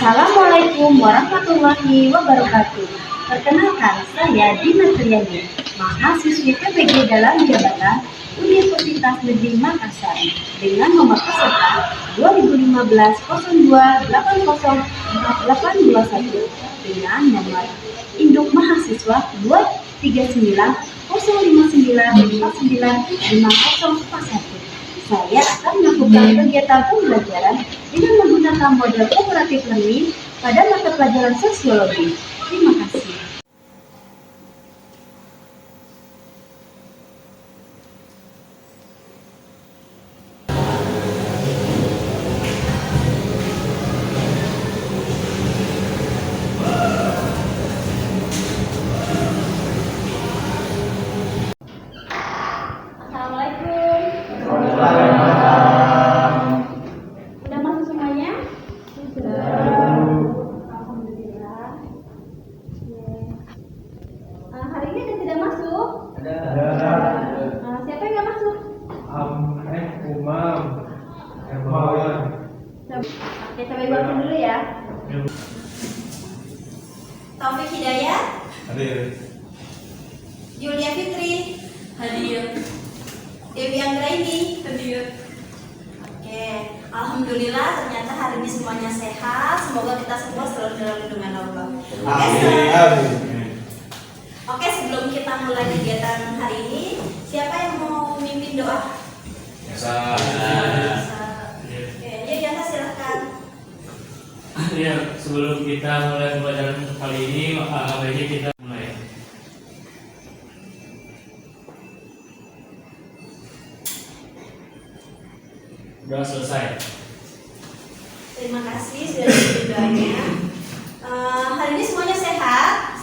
Assalamualaikum warahmatullahi wabarakatuh. Perkenalkan, saya Dina Triani, mahasiswi PPG dalam jabatan Universitas Negeri Makassar dengan nomor peserta 2015-02-804821 dengan nomor induk mahasiswa 23905949501. Saya akan melakukan kegiatan pembelajaran dengan menggunakan model cooperative learning pada mata pelajaran sosiologi. Terima kasih. Udah masuk semuanya? Sudah. Alhamdulillah. Hari ini ada tidak masuk? Ada. Siapa yang nggak masuk? Umam, Hermawan. Oke, coba ibu dulu ya. Taufik Hidayat. Hadir. Julia Fitri. Hadir. Dewi Anggraini. Hadir. Oke, alhamdulillah ternyata hari ini semuanya sehat. Semoga kita semua selalu dalam lindungan Allah. Oke, sebelum kita mulai kegiatan hari ini, siapa yang mau memimpin doa? Biasa. Oke, ya biasa silahkan. Ya, sebelum kita mulai pembelajaran kali ini, maka baiknya kita mulai. Sudah selesai. Terima kasih sudah diberi doanya. Hari ini semuanya sehat?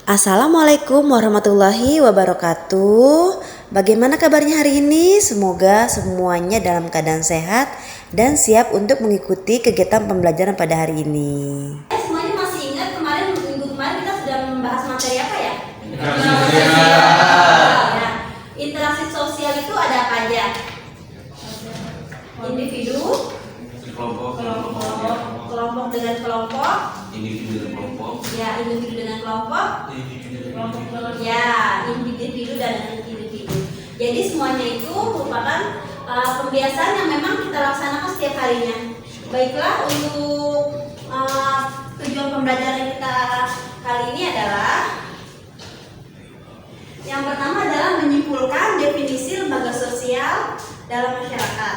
Assalamualaikum warahmatullahi wabarakatuh. Bagaimana kabarnya hari ini? Semoga semuanya dalam keadaan sehat dan siap untuk mengikuti kegiatan pembelajaran pada hari ini. Semuanya masih ingat minggu kemarin kita sudah membahas materi apa ya? Nah, interaksi sosial itu ada apa aja? Individu, kelompok dengan kelompok, Individu dan kelompok. ya individu dengan kelompok, ya individu dan individu. Jadi semuanya itu merupakan kebiasaan yang memang kita laksanakan setiap harinya. Baiklah, untuk tujuan pembelajaran kita kali ini adalah yang pertama adalah menyimpulkan definisi lembaga sosial dalam masyarakat.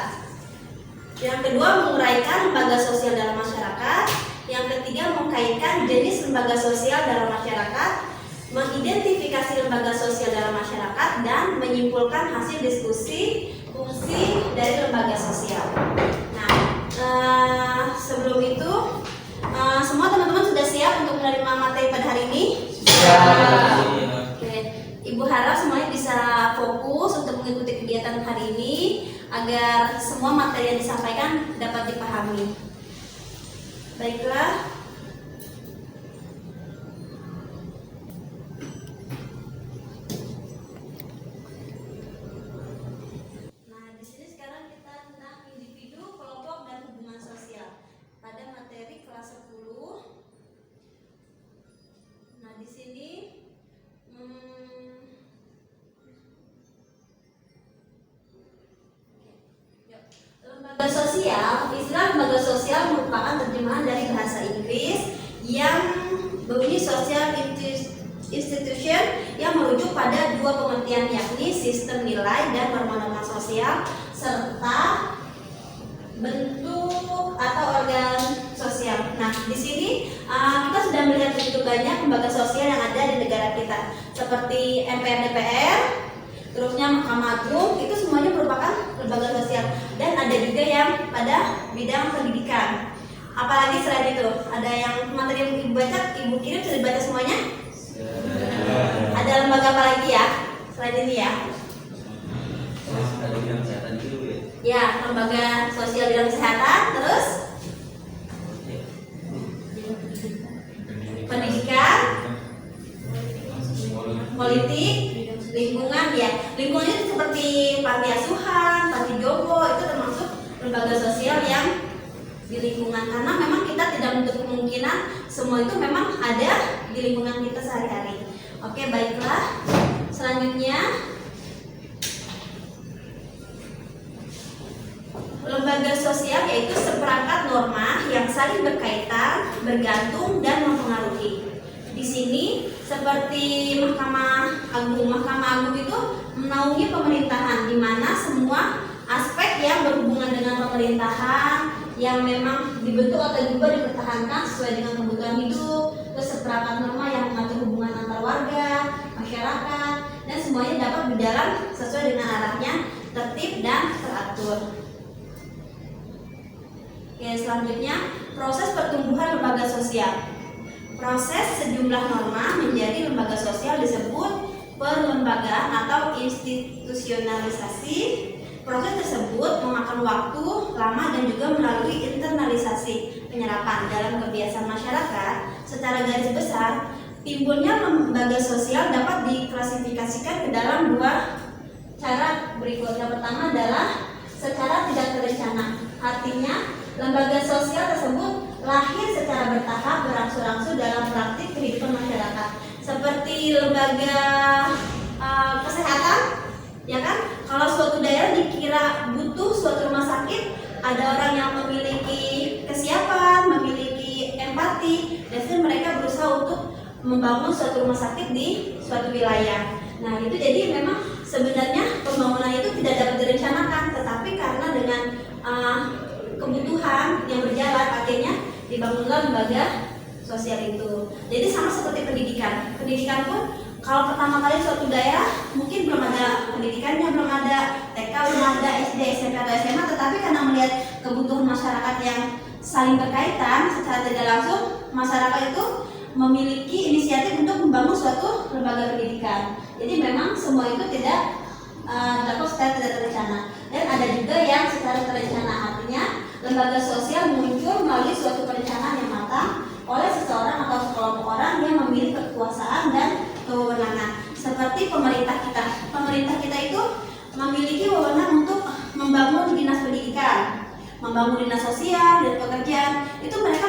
Yang kedua, menguraikan lembaga sosial dalam masyarakat. Yang ketiga, mengkaitkan jenis lembaga sosial dalam masyarakat, mengidentifikasi lembaga sosial dalam masyarakat, dan menyimpulkan hasil diskusi fungsi dari lembaga sosial. Nah, sebelum itu, semua teman-teman sudah siap untuk menerima materi pada hari ini? Oke. Ibu harap semuanya bisa fokus untuk mengikuti kegiatan hari ini agar semua materi yang disampaikan dapat dipahami. Baiklah. Nah, di sini sekarang kita tentang individu, kelompok, dan hubungan sosial pada materi kelas 10. Nah, di sini lembaga sosial, istilah lembaga sosial merupakan terjemahan dari bahasa Inggris yang berbunyi social institution yang merujuk pada dua pengertian, yakni sistem nilai dan norma-norma sosial serta bentuk atau organ sosial. Nah, di sini kita sudah melihat begitu banyak lembaga sosial yang ada di negara kita, seperti MPR, DPR, terusnya Mahkamah Agung, itu semuanya merupakan lembaga sosial. Dan ada juga yang pada bidang pendidikan. Apalagi selain itu, ada yang materi yang ibu baca, ibu kirim sudah dibaca semuanya? Ada lembaga apa lagi ya selain ini ya? Ya, lembaga sosial bidang kesehatan, terus pendidikan, politik, lingkungan ya. Lingkungan itu seperti seperti panti asuhan, panti jompo itu termasuk lembaga sosial yang di lingkungan, karena memang kita tidak menutup kemungkinan semua itu memang ada di lingkungan kita sehari-hari. Oke, baiklah. Selanjutnya, lembaga sosial yaitu seperangkat norma yang saling berkaitan, bergantung, dan mempengaruhi. Di sini seperti Mahkamah Agung itu menaungi pemerintahan, di mana semua aspek yang berhubungan dengan pemerintahan yang memang dibentuk atau juga dipertahankan sesuai dengan kebutuhan hidup, terus seperangkat norma yang mengatur hubungan antar warga, masyarakat, dan semuanya dapat berjalan sesuai dengan arahnya, tertib dan teratur. Oke, selanjutnya proses pertumbuhan lembaga sosial. Proses sejumlah norma menjadi lembaga sosial disebut perlembagaan atau institusionalisasi. Proses tersebut memakan waktu lama dan juga melalui internalisasi penyerapan dalam kebiasaan masyarakat. Secara garis besar, timbulnya lembaga sosial dapat diklasifikasikan ke dalam dua cara berikut. Yang pertama adalah secara tidak terencana. Artinya, lembaga sosial tersebut lahir secara bertahap berangsur-angsur dalam praktik kehidupan masyarakat. Seperti lembaga kesehatan, ya kan? Kalau suatu daerah dikira butuh suatu rumah sakit, ada orang yang memiliki kesiapan, memiliki empati, dan mereka berusaha untuk membangun suatu rumah sakit di suatu wilayah. Nah, itu jadi memang sebenarnya pembangunan itu tidak dapat direncanakan, tetapi karena dengan kebutuhan yang berjalan akhirnya dibangunlah lembaga sosial itu. Jadi sama seperti pendidikan. Pendidikan pun kalau pertama kali suatu daerah mungkin belum ada pendidikannya, belum ada TK, belum ada SD, SMP atau SMA, tetapi karena melihat kebutuhan masyarakat yang saling berkaitan, secara tidak langsung masyarakat itu memiliki inisiatif untuk membangun suatu lembaga pendidikan. Jadi memang semua itu tidak dapat secara tidak terencana, dan ada juga yang secara terencana. Artinya lembaga sosial muncul melalui suatu perencanaan yang matang oleh seseorang atau sekelompok orang yang memiliki kekuasaan dan kewenangan. Seperti pemerintah kita. Pemerintah kita itu memiliki wewenang untuk membangun dinas pendidikan, membangun dinas sosial dan pekerjaan. Itu mereka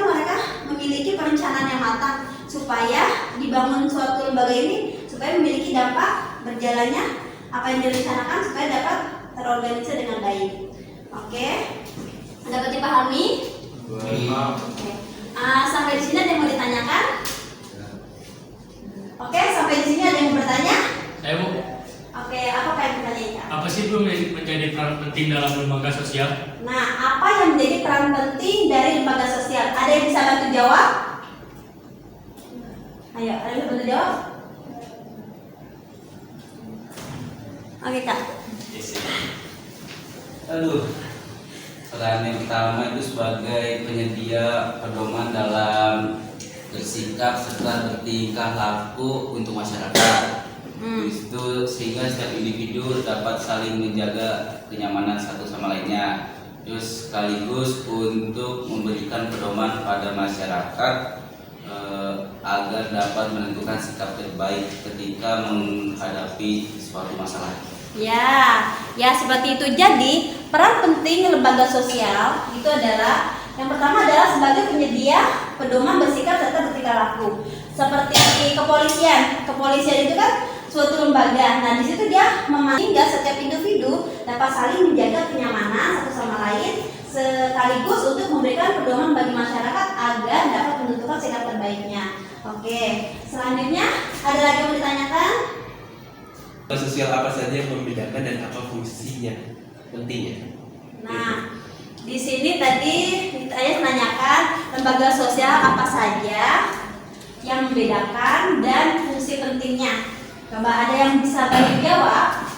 memiliki perencanaan yang matang supaya dibangun suatu lembaga ini supaya memiliki dampak berjalannya apa yang direncanakan supaya dapat terorganisir dengan baik. Oke, dapat dipahami? Oke. Sampai di sini ada yang mau ditanyakan? Oke, sampai di sini ada yang mau bertanya? Saya Bu. Oke, apa yang bertanya? Apa sih Bu menjadi peran penting dalam lembaga sosial? Nah, apa yang menjadi peran penting dari lembaga sosial? Ada yang bisa bantu jawab? Ayo, ada yang bantu jawab? Oke Kak. Peran yang pertama itu sebagai penyedia pedoman dalam bersikap serta bertingkah laku untuk masyarakat. Itu sehingga setiap individu dapat saling menjaga kenyamanan satu sama lainnya. Terus sekaligus untuk memberikan pedoman pada masyarakat agar dapat menentukan sikap terbaik ketika menghadapi suatu masalah. Ya seperti itu. Jadi peran penting lembaga sosial itu adalah yang pertama adalah sebagai penyedia pedoman bersikap serta bertingkah laku. Seperti kepolisian itu kan suatu lembaga. Nah, di situ dia memastikan setiap individu dapat saling menjaga kenyamanan satu sama lain, sekaligus untuk memberikan pedoman bagi masyarakat agar dapat menentukan sikap terbaiknya. Oke, selanjutnya ada lagi yang mau ditanyakan? Sosial apa saja yang membedakan dan apa fungsinya pentingnya? Nah, di sini tadi saya menanyakan lembaga sosial apa saja yang membedakan dan fungsi pentingnya. Coba ada yang bisa bantu jawab?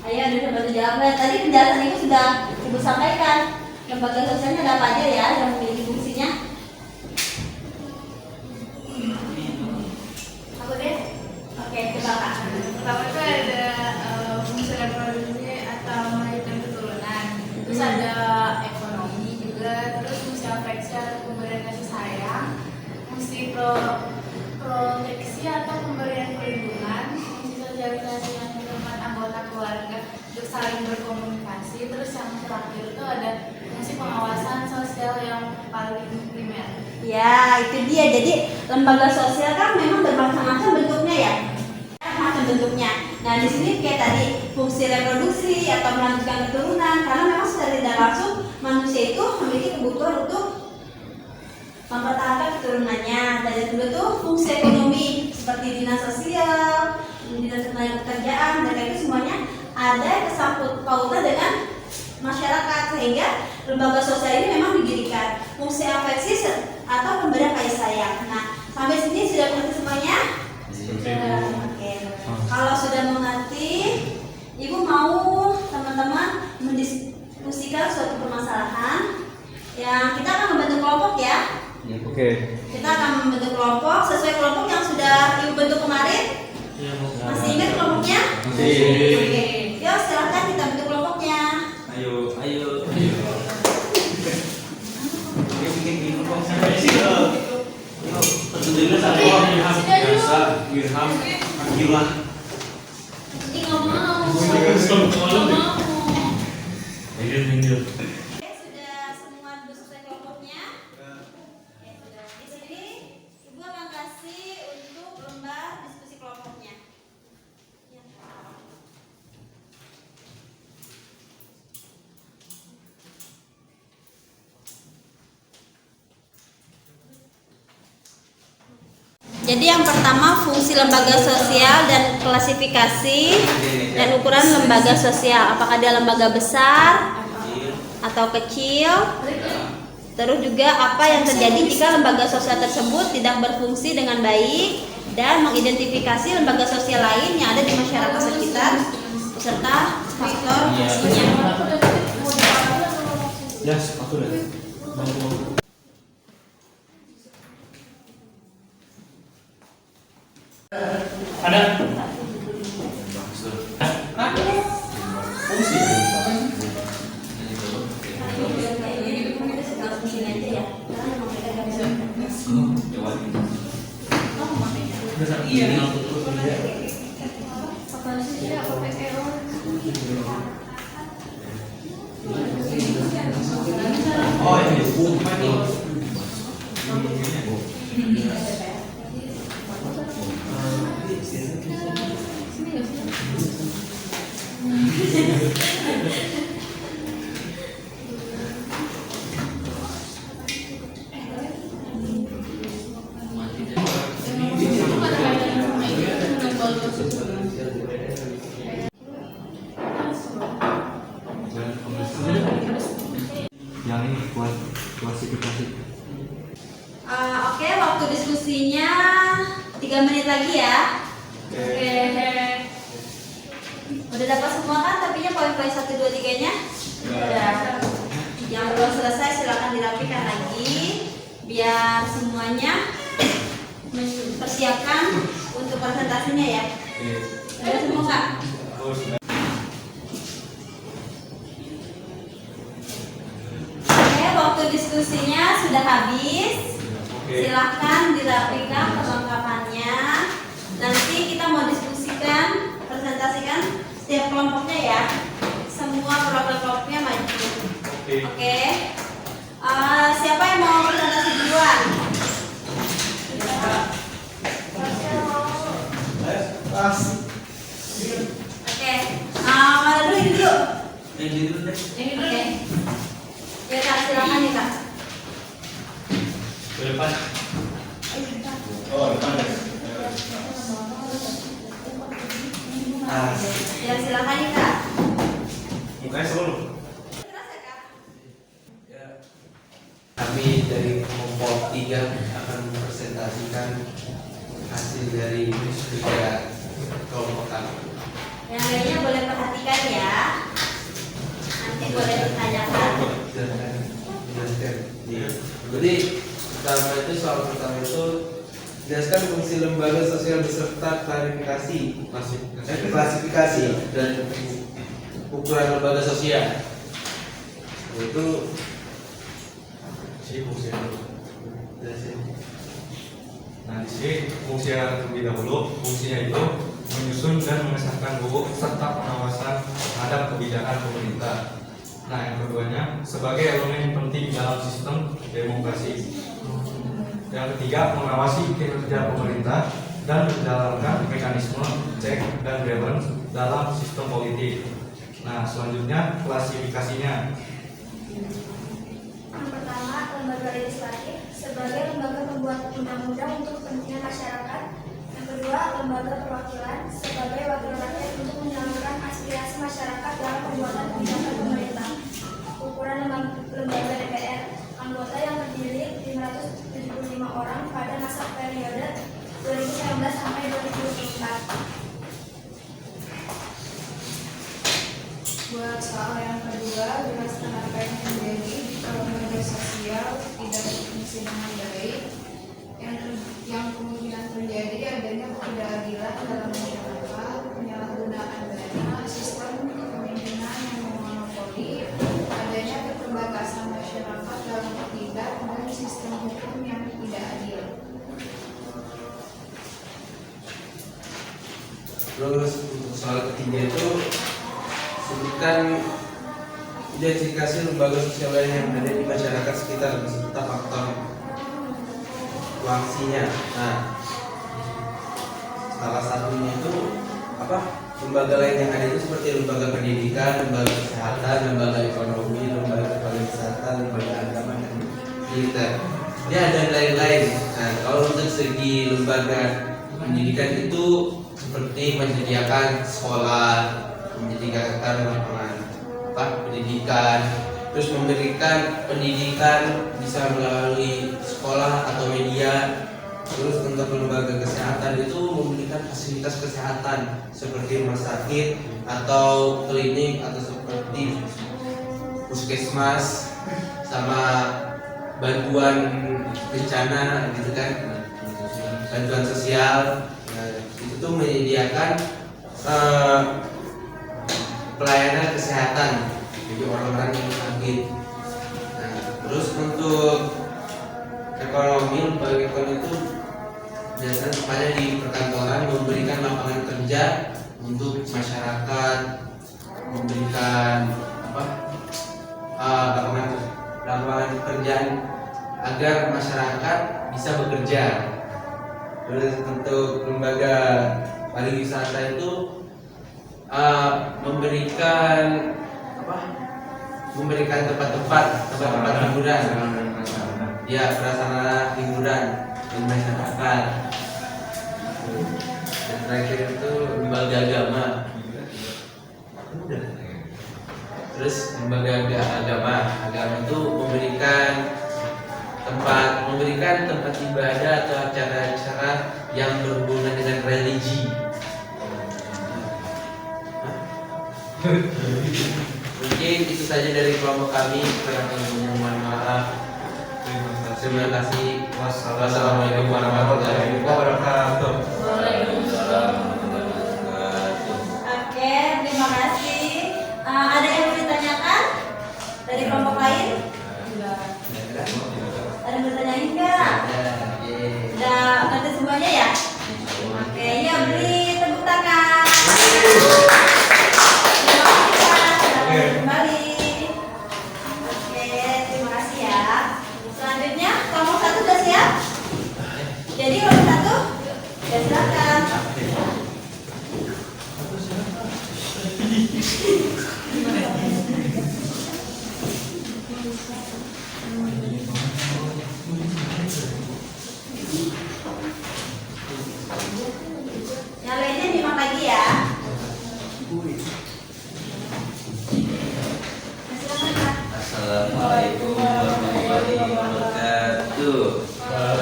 Ayo, ada yang bantu jawab. Nah, tadi penjelasan itu sudah Ibu sampaikan. Lembaga sosialnya ada apa aja ya yang memiliki fungsinya? Aku deh. Oke, coba Kak. Pertama itu ada fungsi reproduksi atau melanjutkan keturunan. Terus ada ekonomi juga. Terus fungsi afeksi atau pemberian kasih sayang. Fungsi proteksi atau pemberian perlindungan. Fungsi sosialisasi itu dia. Jadi lembaga sosial kan memang bermacam-macam bentuknya ya, macam bentuknya. Nah di sini kayak tadi fungsi reproduksi atau melanjutkan keturunan, karena memang secara tidak langsung manusia itu memiliki kebutuhan untuk mempertahankan keturunannya. Dan yang kedua tuh fungsi ekonomi seperti dinas sosial, dinas tenaga kerjaan, dan kayak itu semuanya ada kesangkut pautan dengan masyarakat, sehingga lembaga sosial ini memang didirikan. Fungsi afeksi atau pemberian kasih sayang. Nah sampai sini sudah mengerti semuanya? Oke. Kalau sudah mengerti, ibu mau teman-teman mendiskusikan suatu permasalahan yang kita akan membentuk kelompok ya. Oke. Kita akan membentuk kelompok sesuai kelompok yang sudah ibu bentuk kemarin. Masih ingat kelompoknya? Masih. Oke. Yuk silahkan kita bentuk kelompoknya. Ayo. Oke, sudah semua duduk sesuai kelompoknya? Oke, sudah. Di sini ibu akan kasih untuk lembar diskusi kelompoknya. Ya. Jadi yang pertama fungsi lembaga sosial dan klasifikasi dan ukuran lembaga sosial. Apakah dia lembaga besar atau kecil? Terus juga apa yang terjadi jika lembaga sosial tersebut tidak berfungsi dengan baik, dan mengidentifikasi lembaga sosial lain yang ada di masyarakat sekitar beserta faktor fungsinya. Ya, aku udah. Ada. Oh, ini buku. Yang ini buat klasifikasi. Oke, waktu diskusinya 3 menit lagi ya. Oke. Udah dapat semua kan? Tapi poin-poin 1, 2, 3-nya? Udah. Yang belum selesai silakan dirapikan lagi biar semuanya mempersiapkan untuk presentasinya ya. Udah semua Kak? Oke, waktu diskusinya sudah habis. Silahkan dirapikan perlengkapannya. Nanti kita mau diskusikan, presentasikan setiap kelompoknya ya. Semua perwakilan kelompoknya maju. Oke. Siapa yang mau presentasi duluan? Oke. Mana dulu ini dulu? Ini dulu deh. Oke. Ya Kak, silakan ya Kak. Ke depan. Ya silakan ya Kak. Mukanya seluruh. Kami dari kelompok 3 akan mempresentasikan hasil dari 3 kelompok kami. Yang lainnya boleh perhatikan ya. Nanti boleh ditanyakan. Silakan jelaskan. Jadi soal pertama itu jelaskan fungsi lembaga sosial beserta klasifikasi dan ukuran lembaga sosial. Itu Fungsi. jelasin. Nah, di sini fungsi yang terlebih dahulu, fungsinya itu menyusun dan mengesahkan buku serta pengawasan terhadap kebijakan pemerintah. Nah, yang keduanya sebagai elemen penting dalam sistem demokrasi. Yang ketiga, mengawasi kinerja pemerintah dan menjalankan mekanisme check dan balance dalam sistem politik. Nah, selanjutnya klasifikasinya. Yang pertama, lembaga legislatif sebagai lembaga pembuat undang-undang untuk kepentingan masyarakat. Yang kedua, lembaga perwakilan sebagai wakil rakyat untuk menyalurkan aspirasi masyarakat dalam pembuatan kebijakan pemerintah. Ukuran lembaga DPR, anggota yang terdiri 575 orang pada masa periode 2019 sampai 2024. Buat soal yang kedua, jelaskan apa yang terjadi kalau media sosial tidak berfungsi dengan baik. Yang kemungkinan terjadi adanya ketidakadilan dalam masyarakat, penyalahgunaan dana, sistem kepemimpinan yang memonopoli, adanya keterbatasan masyarakat dalam bertindak, dan sistem hukum yang tidak adil. Terus untuk soal ketiga itu sebutkan identifikasi lembaga sosial lain yang ada di masyarakat sekitar beserta faktor fungsinya. Nah, salah satunya itu apa? Lembaga lain yang ada itu seperti lembaga pendidikan, lembaga kesehatan, lembaga ekonomi, lembaga pariwisata, lembaga agama dan militer. Ini ada lain-lain. Nah, kalau untuk segi lembaga pendidikan itu seperti menyediakan sekolah, menyediakan lapangan pendidikan, terus memberikan pendidikan bisa melalui sekolah atau media. Terus untuk lembaga kesehatan itu memberikan fasilitas kesehatan seperti rumah sakit atau klinik atau seperti puskesmas sama bantuan bencana gitu kan, bantuan sosial. Nah, itu tuh menyediakan pelayanan kesehatan bagi orang-orang yang sakit. Nah, terus untuk ekonomi, lembaga ekonomi itu biasanya kepada di perkantoran memberikan lapangan kerja untuk masyarakat, memberikan lapangan pekerjaan agar masyarakat bisa bekerja. Terus untuk lembaga pariwisata itu memberikan tempat-tempat hiburan, ya prasarana hiburan di masyarakat. Dan terakhir itu lembaga agama. Terus lembaga agama itu memberikan tempat ibadah atau acara-acara yang berhubungan dengan religi. Mungkin itu saja dari kelompok kami. Kurang lebihnya mohon maaf. Terima kasih. Wassalamualaikum warahmatullahi wabarakatuh. Oke, terima kasih. Ada yang mau ditanyakan dari kelompok lain? Ada yang bertanyain enggak? Udah ngerti semuanya ya? Oke, yuk beri tepuk tangan. Kembali. Oke, terima kasih ya. Selanjutnya kelompok 1 sudah siap? Jadi kelompok 1 ya silakan. Yang lainnya nyimak lagi ya. Assalamualaikum warahmatullahi wabarakatuh.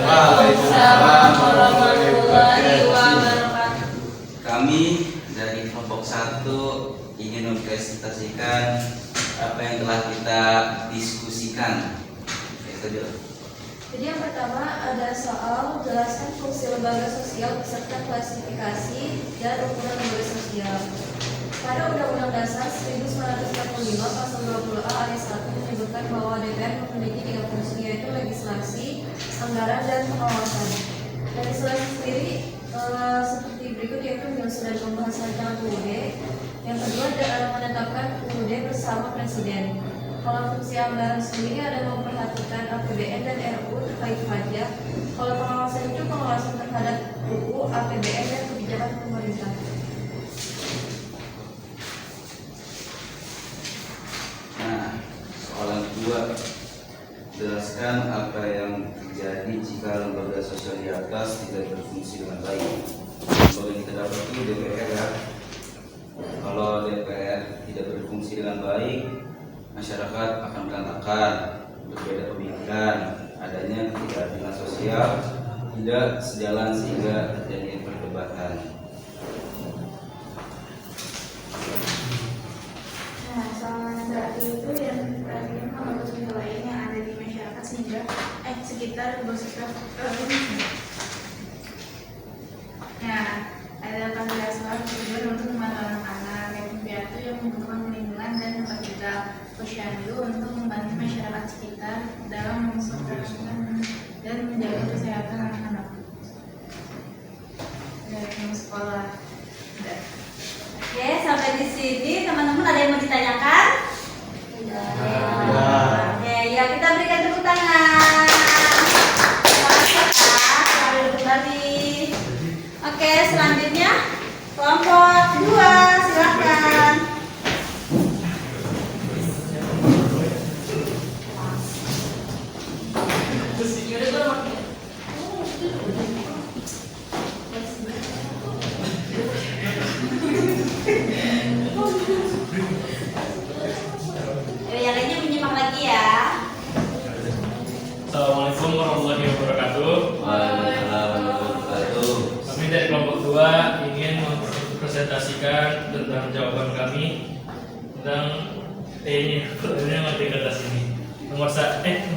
Waalaikumsalam warahmatullahi wabarakatuh. Kami dari kelompok 1 ingin mempresentasikan apa yang telah kita diskusikan. Jadi yang pertama ada soal jelaskan fungsi lembaga sosial beserta klasifikasi dan ukuran lembaga sosial. Pada Undang-Undang Dasar 1945 pasal 20A ayat 1 menyebutkan bahwa DPR memiliki 3 fungsi, yaitu legislasi, anggaran, dan pengawasan. Legislasi sendiri seperti berikut, yaitu menyusun dan pembahasan rancangan UUD. Yang kedua adalah menetapkan UUD bersama Presiden. Kalau fungsi anggaran sendiri ada memperhatikan APBN dan RUU terkait pajak. Kalau pengawasan itu pengawasan terhadap UU, APBN dan kebijakan pemerintah. Nah, soalan kedua, jelaskan apa yang terjadi jika lembaga sosial di atas tidak berfungsi dengan baik. Lembaga yang kita dapat itu DPR ya. Kalau DPR tidak berfungsi dengan baik, masyarakat akan berantakan, berbeda pemikiran, adanya ketidakadilan sosial tidak sejalan sehingga terjadi perdebatan. Nah, selama saat itu yang perhatikan lembaga sosial lain yang ada di masyarakat sehingga sekitar bersikap Nah, ada pasal tujuan untuk membantu anak-anak yang piatu yang membutuhkan perlindungan dan tempat kita posyandu untuk membantu masyarakat sekitar dalam memperhatikan dan menjaga kesehatan anak-anak dari sekolah. Oke, sampai di sini teman-teman ada yang mau ditanyakan? Oke, ya kita berikan tepuk tangan. Terima kasih Kak. Selamat kembali. Oke, selanjutnya kelompok 2, silakan. Yang lainnya menyimak lagi ya. Assalamualaikum warahmatullahi wabarakatuh. Waalaikumsalam warahmatullahi wabarakatuh. Kami dari kelompok 2 ingin mempresentasikan tentang jawaban kami tentang ini yang di atas ini. Nomor maksudnya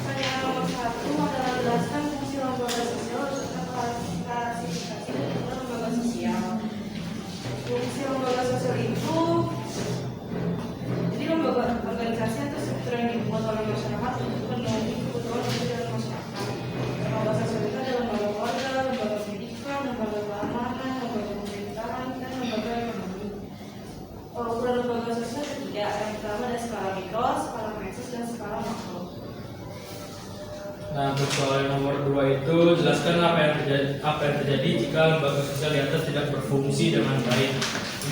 Pertanyaan nomor 1 adalah jelaskan fungsi lembaga sosial serta klasifikasi dan lembaga sosial. Fungsi lembaga sosial itu jadi lembaga organisasi atau struktur yang dibuat oleh masyarakat untuk memenuhi kebutuhan sosial masyarakat. Lembaga sosial itu ada lembaga keluarga, lembaga pendidikan, lembaga keamanan, lembaga pemerintahan, dan lembaga ekonomi. Ukuran lembaga sosial ketiga, yang pertama ada skala mikro, skala mesos, dan skala makro. Nah, untuk soal nomor 2 itu jelaskan apa yang terjadi jika lembaga sosial di atas tidak berfungsi dengan baik.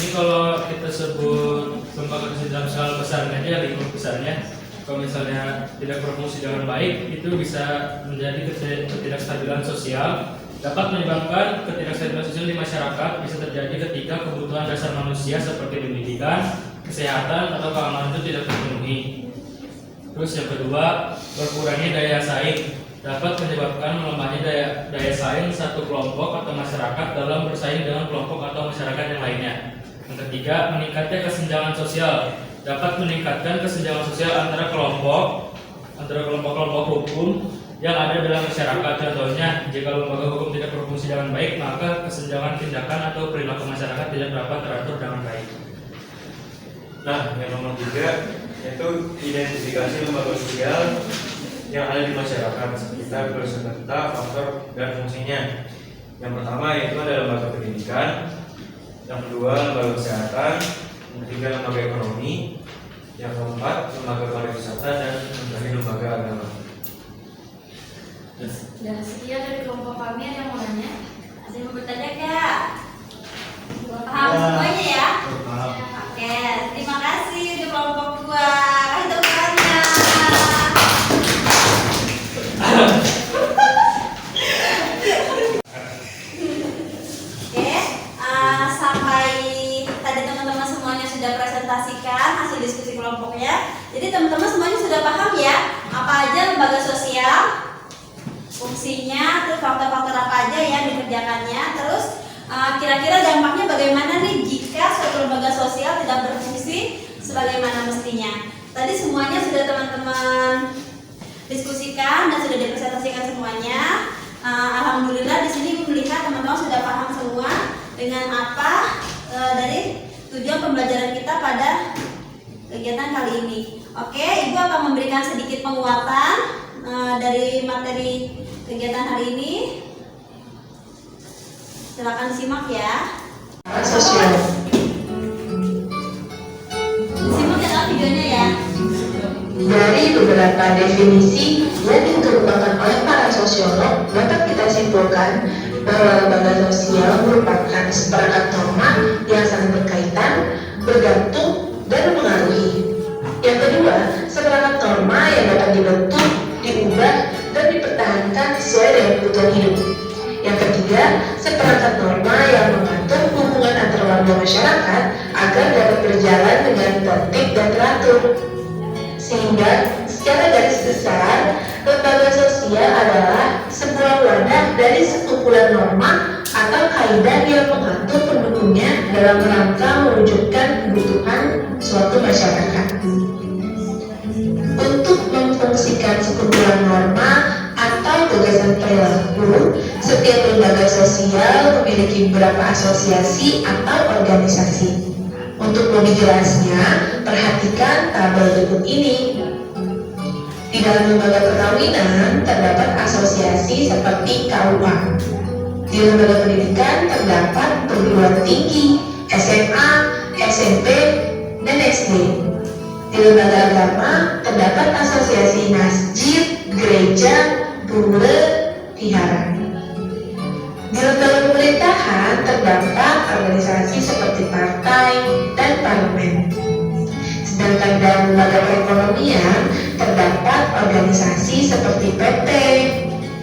Ini kalau kita sebut lembaga sosial dalam skala besarnya aja, lingkup besarnya, kalau misalnya tidak berfungsi dengan baik, itu bisa menjadi ketidakstabilan sosial, dapat menyebabkan ketidakstabilan sosial di masyarakat bisa terjadi ketika kebutuhan dasar manusia seperti pendidikan, kesehatan, atau keamanan itu tidak terpenuhi. Terus yang kedua, berkurangnya daya saing dapat menyebabkan melemahnya daya saing satu kelompok atau masyarakat dalam bersaing dengan kelompok atau masyarakat yang lainnya. Yang ketiga, meningkatnya kesenjangan sosial dapat meningkatkan kesenjangan sosial antara kelompok-kelompok hukum yang ada dalam masyarakat. Contohnya, jika lembaga hukum tidak berfungsi dengan baik, maka kesenjangan tindakan atau perilaku masyarakat tidak dapat teratur dengan baik. Nah, yang nomor 3 yaitu identifikasi lembaga sosial yang ada di masyarakat sekitar berserta faktor dan fungsinya. Yang pertama yaitu ada lembaga pendidikan, yang kedua lembaga kesehatan, yang ketiga lembaga ekonomi, yang keempat lembaga pariwisata, dan yang terakhir lembaga agama. Dan sekian dari kelompok kami, ada yang mau nanya? Ada yang mau bertanya Kak? Paham semuanya ya? Paham. Oke, terima kasih untuk kelompok 2. Kasih tepuk tangan. Oke, sampai tadi teman-teman semuanya sudah presentasikan hasil diskusi kelompoknya. Jadi teman-teman semuanya sudah paham ya apa aja lembaga sosial, fungsinya, terus faktor-faktor apa aja yang dikerjakannya, terus kira-kira dampaknya bagaimana nih jika suatu lembaga sosial tidak berfungsi sebagaimana mestinya. Tadi semuanya sudah teman-teman diskusikan dan sudah dipresentasikan semuanya. Alhamdulillah di sini melihat teman-teman sudah paham semua dengan apa dari tujuan pembelajaran kita pada kegiatan kali ini. Oke, Ibu akan memberikan sedikit penguatan dari materi kegiatan hari ini. Silakan simak ya. sosial. Simak ya videonya ya. Dari beberapa definisi yang dikemukakan oleh para sosiolog, dapat kita simpulkan bahwa lembaga sosial merupakan seperangkat norma yang saling berkaitan, bergantung, dan mempengaruhi. Yang kedua, seperangkat norma yang dapat dibentuk, diubah, dan dipertahankan sesuai dengan kebutuhan hidup. Yang ketiga, seperangkat norma yang mengatur hubungan antar warga masyarakat agar dapat berjalan dengan tertib dan teratur. Sehingga, secara garis besar, lembaga sosial adalah sebuah wadah dari sekumpulan norma atau kaidah yang mengatur pendukungnya dalam rangka mewujudkan kebutuhan suatu masyarakat. Untuk memfungsikan sekumpulan norma atau gagasan perilaku, setiap lembaga sosial memiliki beberapa asosiasi atau organisasi. Untuk lebih jelasnya, perhatikan tabel berikut ini. Di dalam lembaga perkawinan terdapat asosiasi seperti KUA. Di lembaga pendidikan terdapat perguruan tinggi, SMA, SMP, dan SD. Di lembaga agama terdapat asosiasi masjid, gereja, pura, vihara. Di lembaga pemerintahan terdapat organisasi seperti partai dan parlemen. Sedangkan dalam lembaga perekonomian terdapat organisasi seperti PT,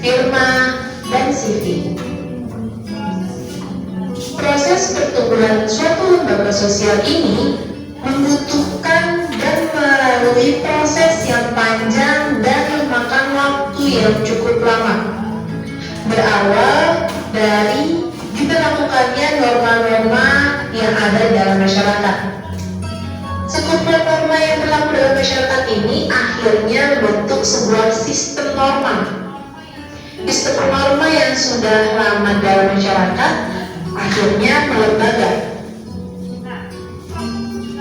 firma, dan CV. Proses pertumbuhan suatu lembaga sosial ini membutuhkan dan melalui proses yang panjang dan memakan waktu yang cukup lama. Berawal dari diberlakukannya norma-norma yang ada dalam masyarakat. Sekumpulan norma yang berlaku dalam masyarakat ini akhirnya membentuk sebuah sistem norma. Sistem norma yang sudah lama dalam masyarakat akhirnya melembaga.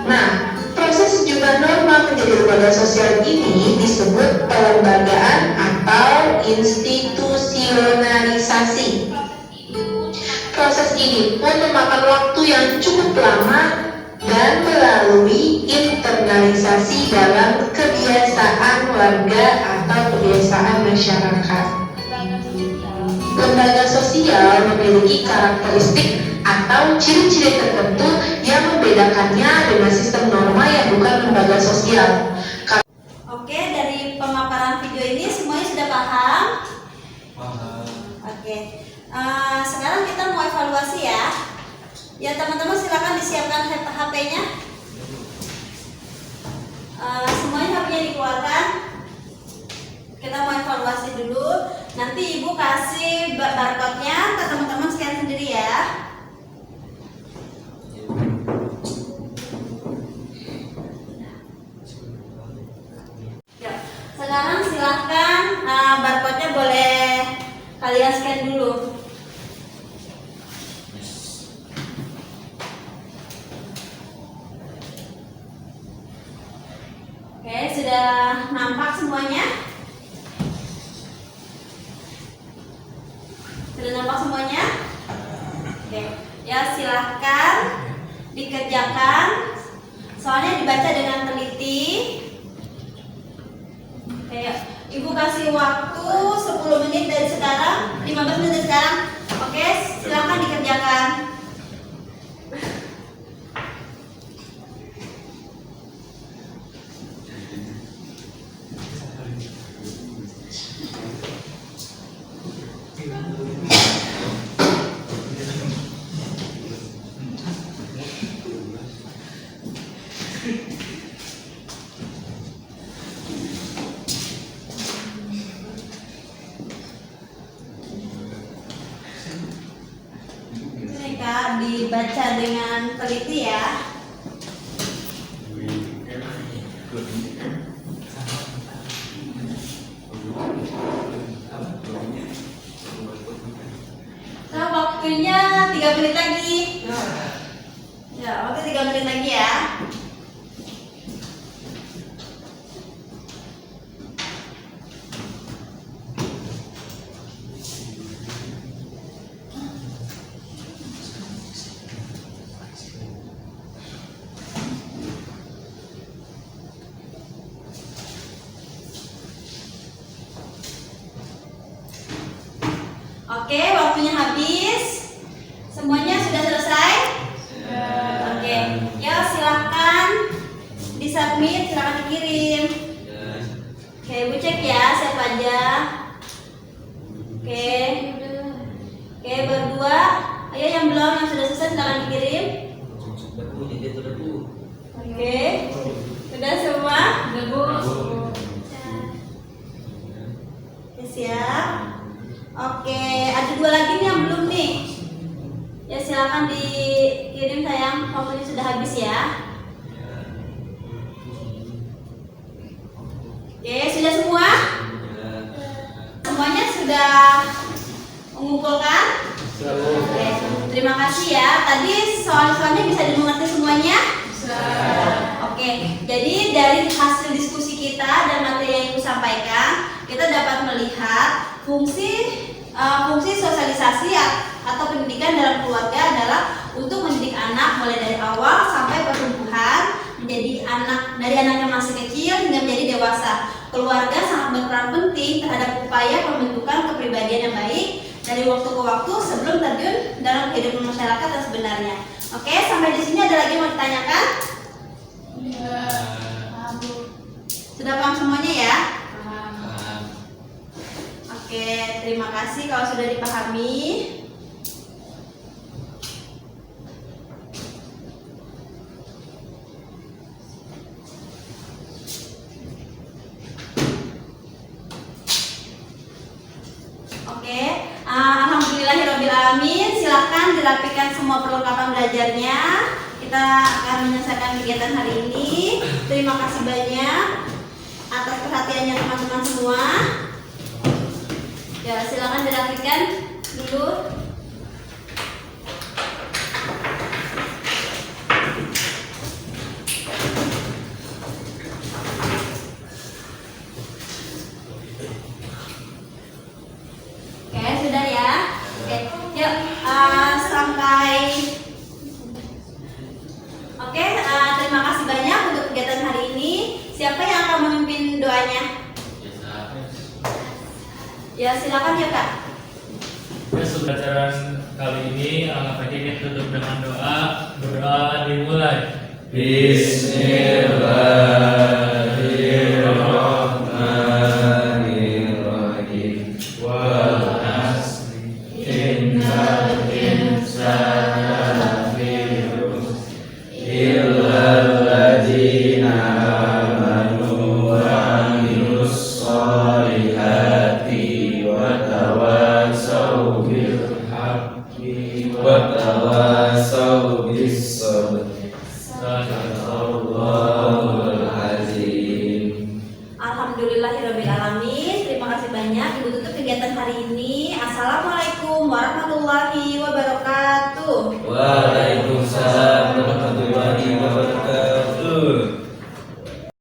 Nah, proses sejumlah norma menjadi lembaga sosial ini disebut pelembagaan atau institusionalisasi. Proses ini pun memakan waktu yang cukup lama dan melalui internalisasi dalam kebiasaan warga atau kebiasaan masyarakat. Lembaga sosial memiliki karakteristik atau ciri-ciri tertentu yang membedakannya dengan sistem norma yang bukan lembaga sosial. Oke, dari pemaparan video ini semuanya sudah paham? Oke, sekarang kita mau evaluasi ya. Ya teman-teman silakan disiapkan HP-nya. Semuanya HP-nya dikeluarkan. Kita mau evaluasi dulu. Nanti ibu kasih barcode-nya ke teman-teman scan sendiri ya. Sekarang silahkan barcode-nya boleh kalian scan dulu. Oke, sudah nampak semuanya? Sudah nampak semuanya? Oke, ya silahkan dikerjakan. Soalnya dibaca dengan teliti. Oke, ibu kasih waktu 10 menit dari sekarang, 15 menit dari sekarang. Oke, silahkan dikerjakan. Dibaca dengan teliti ya. Nah, waktunya 3 menit lagi. Ya, waktu 3 menit lagi ya. Oke, waktunya habis. Semuanya sudah selesai? Oke, ya silakan disubmit, silakan dikirim. Oke, Ibu cek ya siapa aja. Oke, berdua. Ayo yang belum, yang sudah selesai silakan dikirim. Oke, sudah semua? Ya, siap. Oke, ada 2 lagi nih yang belum nih. Ya silakan dikirim sayang, waktunya sudah habis ya. Oke, sudah semua? Semuanya sudah mengumpulkan? Oke, terima kasih ya. Tadi soal-soalnya bisa dimengerti semuanya? Oke, jadi dari hasil diskusi kita dan materi yang Ibu sampaikan, kita dapat melihat fungsi sosialisasi atau pendidikan dalam keluarga adalah untuk mendidik anak mulai dari awal sampai pertumbuhan menjadi anak, dari anak yang masih kecil hingga menjadi dewasa. Keluarga sangat berperan penting terhadap upaya pembentukan kepribadian yang baik dari waktu ke waktu sebelum terjun dalam kehidupan masyarakat yang sebenarnya. Oke, sampai di sini ada lagi yang mau ditanyakan? Sudah paham semuanya ya? Oke, terima kasih kalau sudah dipahami. Oke, alhamdulillahirobbilalamin. Silahkan dirapikan semua perlengkapan belajarnya. Kita akan menyelesaikan kegiatan hari ini. Terima kasih banyak atas perhatiannya teman-teman semua. Ya, silakan dirapikan dulu. Oke, sudah ya. Oke, yuk terima kasih banyak untuk kegiatan hari ini. Siapa yang akan memimpin doanya? Ya, silakan ya Kak. Ya, pelajaran kali ini anggap aja ini tutup dengan doa. Doa dimulai. Bismillahirrahmanirrahim. Wal asri innal insana lafi khusr illal ladzina amanu wa amilus sholihati wa tawasaw bil haqqi wa tawasaw bis sabr. Sadaqallahul azim. Alhamdulillahirobbilalamin. Terima kasih banyak. Ibu tutup kegiatan hari ini. Assalamualaikum warahmatullahi wabarakatuh. Waalaikumsalam warahmatullahi wabarakatuh.